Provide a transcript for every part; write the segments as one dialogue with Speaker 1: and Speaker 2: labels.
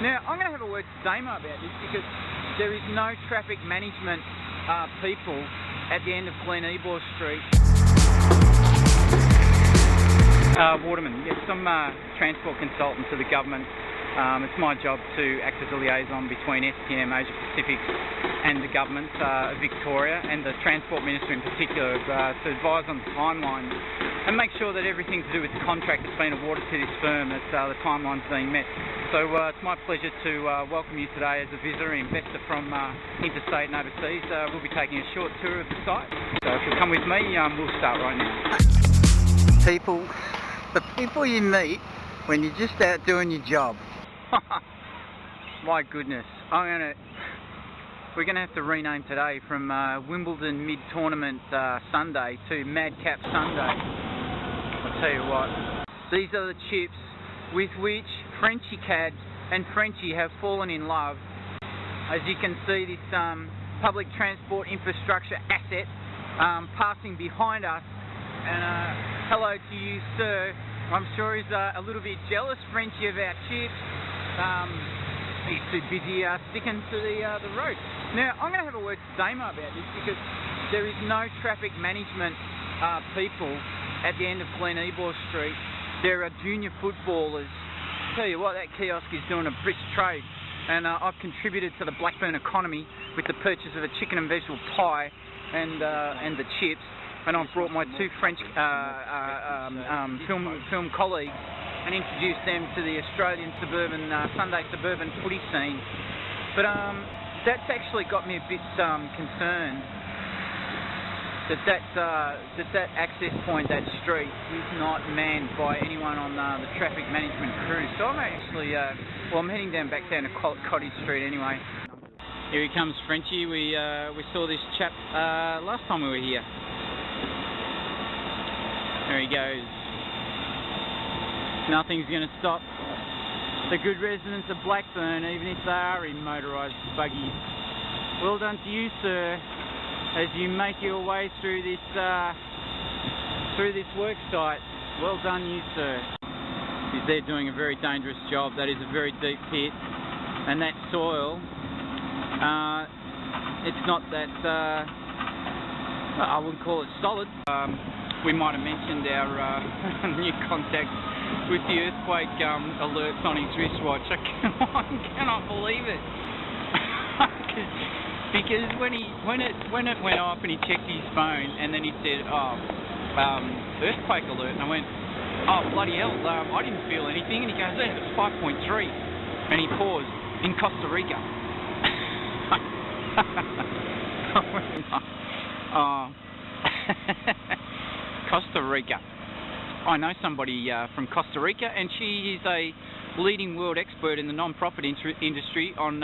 Speaker 1: Now, I'm going to have a word to Damo about this because there is no traffic management people at the end of Glen Eibor Street. WATERMAN, yes, I'm a transport consultant to the government. It's my job to act as a liaison between STM, Asia Pacific and the government of Victoria and the Transport Minister in particular to advise on the timeline and make sure that everything to do with the contract that's been awarded to this firm, that the timeline's being met. So it's my pleasure to welcome you today as a visitor and investor from interstate and overseas. We'll be taking a short tour of the site. So if you'll come with me, we'll start right now.
Speaker 2: The people you meet when you're just out doing your job.
Speaker 1: My goodness, we're going to have to rename today from Wimbledon Mid-Tournament Sunday to Madcap Sunday. I'll tell you what, these are the chips with which Frenchie Cad and Frenchie have fallen in love. As you can see, this public transport infrastructure asset passing behind us. And hello to you, sir. I'm sure he's a little bit jealous, Frenchie, of our chips. He's too busy sticking to the road. Now, I'm going to have a word to Damo about this because there is no traffic management people at the end of Glen Eibor Street. There are junior footballers. I'll tell you what, that kiosk is doing a brisk trade. And I've contributed to the Blackburn economy with the purchase of a chicken and vegetable pie and the chips. And I've brought my two French film colleagues and introduced them to the Australian Sunday suburban footy scene. But that's actually got me a bit concerned that access point, that street, is not manned by anyone on the traffic management crew. So I'm actually, I'm heading back down to Cottage Street anyway. Here he comes, Frenchie. We saw this chap last time we were here. There he goes. Nothing's going to stop the good residents of Blackburn, even if they are in motorised buggies. Well done to you, sir, as you make your way through this work site. Well done, you, sir. They're doing a very dangerous job. That is a very deep pit, and that soil, it's not that, I wouldn't call it solid. We might have mentioned our new contact with the earthquake alerts on his wristwatch. I cannot believe it. Because when it went off and he checked his phone and then he said, earthquake alert, and I went, oh bloody hell, I didn't feel anything, and he goes, yeah, it's 5.3, and he paused, in Costa Rica. Costa Rica. I know somebody from Costa Rica, and she is a leading world expert in the non-profit industry on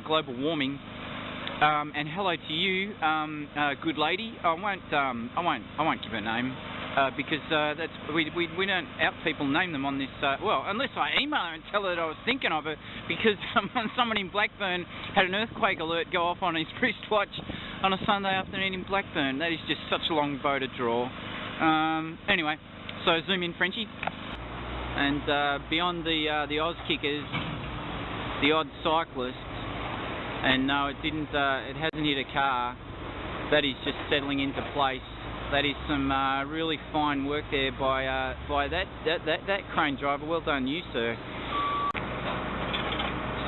Speaker 1: global warming. And hello to you, good lady. I won't give her name because we don't out people name them on this. Well, unless I email her and tell her that I was thinking of her, because someone in Blackburn had an earthquake alert go off on his wristwatch on a Sunday afternoon in Blackburn. That is just such a long bow to draw. Anyway, so zoom in, Frenchie, and beyond the Oz kickers, the odd cyclist, and no, it hasn't hit a car. That is just settling into place. That is some really fine work there by that crane driver. Well done, you, sir.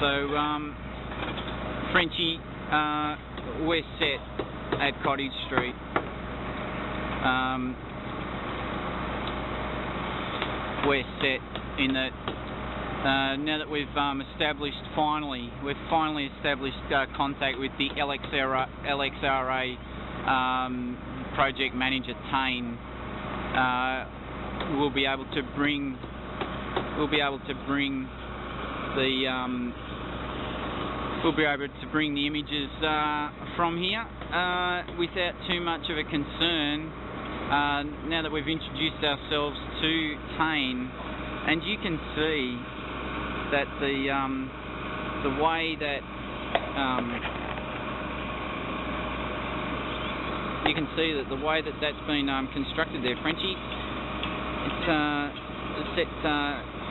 Speaker 1: So, Frenchie, we're set at Cottage Street. We're set in that now that we've finally established contact with the LXRA project manager Tane. We'll be able to bring the images from here without too much of a concern. Now that we've introduced ourselves to Tane, and you can see that the way that that's been constructed there, Frenchie. It's set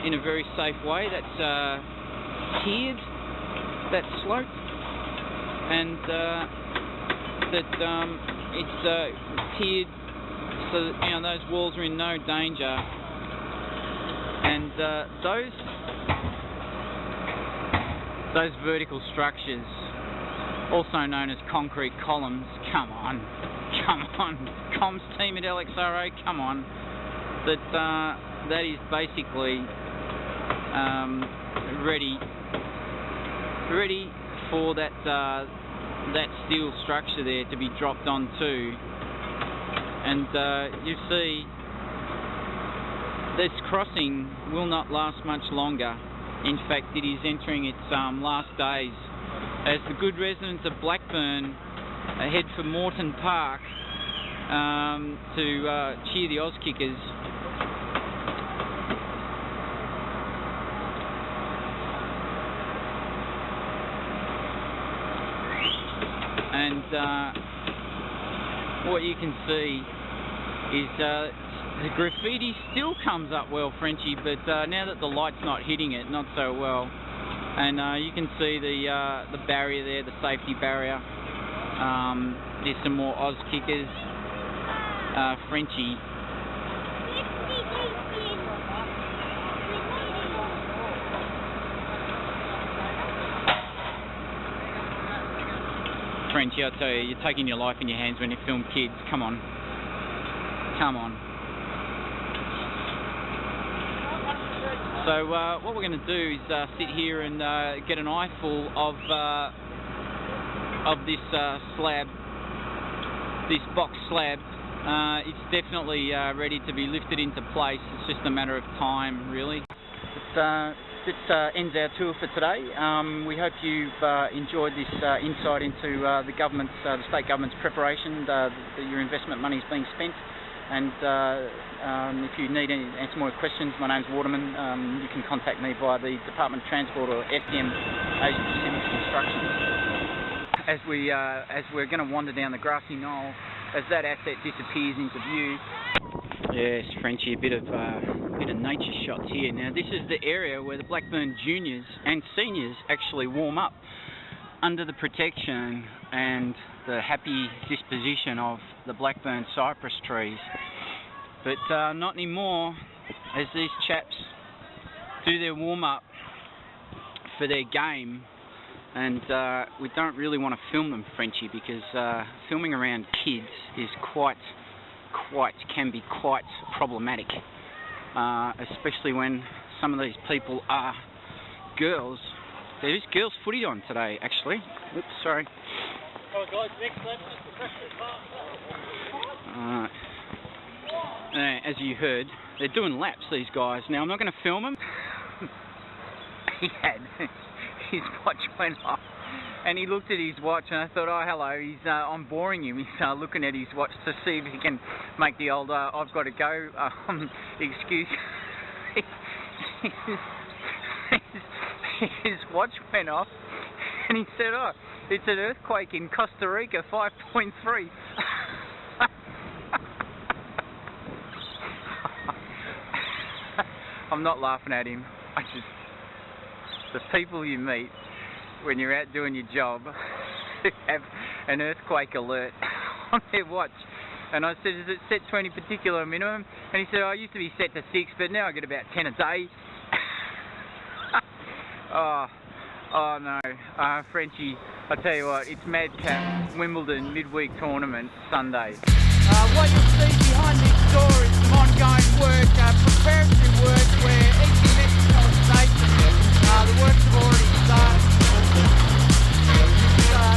Speaker 1: in a very safe way. That's tiered, that slope, and it's tiered so that, you know, those walls are in no danger. And those vertical structures, also known as concrete columns, come on, comms team at LXRA, come on. That is basically ready for that steel structure there to be dropped onto. And you see, this crossing will not last much longer. In fact, it is entering its last days, as the good residents of Blackburn head for Morton Park to cheer the Auskickers. And what you can see is the graffiti still comes up well, Frenchie, but now that the light's not hitting it, not so well. And you can see the barrier there, the safety barrier. There's some more Auskickers. Frenchie. Frenchie, I tell you, you're taking your life in your hands when you film kids. Come on. Come on. So what we're going to do is sit here and get an eyeful of this slab, this box slab. It's definitely ready to be lifted into place. It's just a matter of time, really. This ends our tour for today. We hope you've enjoyed this insight into the state government's preparation, your investment money is being spent. And if you need any more questions, my name's WATERMAN. You can contact me via the Department of Transport or ep10 Asia Pacific Construction. As we're going to wander down the grassy knoll, as that asset disappears into view. Yes, Frenchie, a bit of nature shots here. Now, this is the area where the Blackburn juniors and seniors actually warm up under the protection and the happy disposition of the Blackburn cypress trees. But not anymore, as these chaps do their warm-up for their game. And we don't really want to film them, Frenchie, because filming around kids is can be quite problematic, especially when some of these people are girls. There is girls footy on today, actually. Oops, sorry.
Speaker 3: Oh, guys, next lap,
Speaker 1: as you heard, they're doing laps, these guys. Now, I'm not going to film them. His watch went off, and he looked at his watch, and I thought, oh, hello, I'm boring him. He's looking at his watch to see if he can make the old, I've got to go, excuse. His watch went off, and he said, oh, it's an earthquake in Costa Rica, 5.3. I'm not laughing at him. The people you meet when you're out doing your job have an earthquake alert on their watch. And I said, is it set to any particular minimum? And he said, oh, I used to be set to 6, but now I get about 10 a day. Oh no, Frenchie, I tell you what, it's Madcap Wimbledon midweek tournament Sunday. What you'll see behind this door is some ongoing work, preparatory work, where each Media-Callumny station, the works have already started.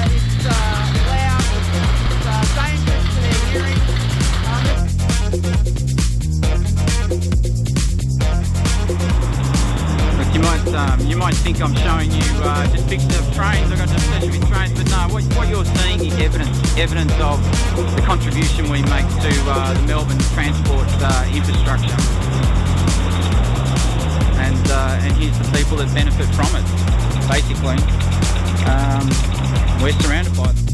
Speaker 1: It's loud, it's dangerous to their hearing. You might think I'm showing you just pictures of trains. I've got just stationary trains, but no, what you're seeing is evidence of the contribution we make to the Melbourne transport infrastructure. And here's the people that benefit from it. Basically, we're surrounded by them.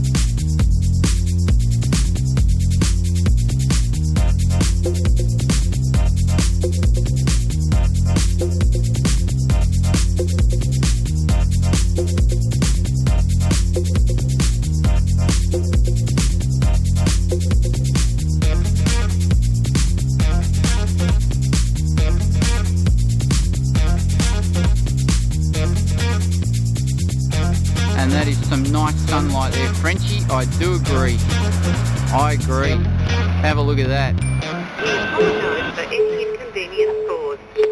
Speaker 1: some nice sunlight there, Frenchie. I do agree. I agree. Have a look at that.
Speaker 4: We apologise for any inconvenience caused.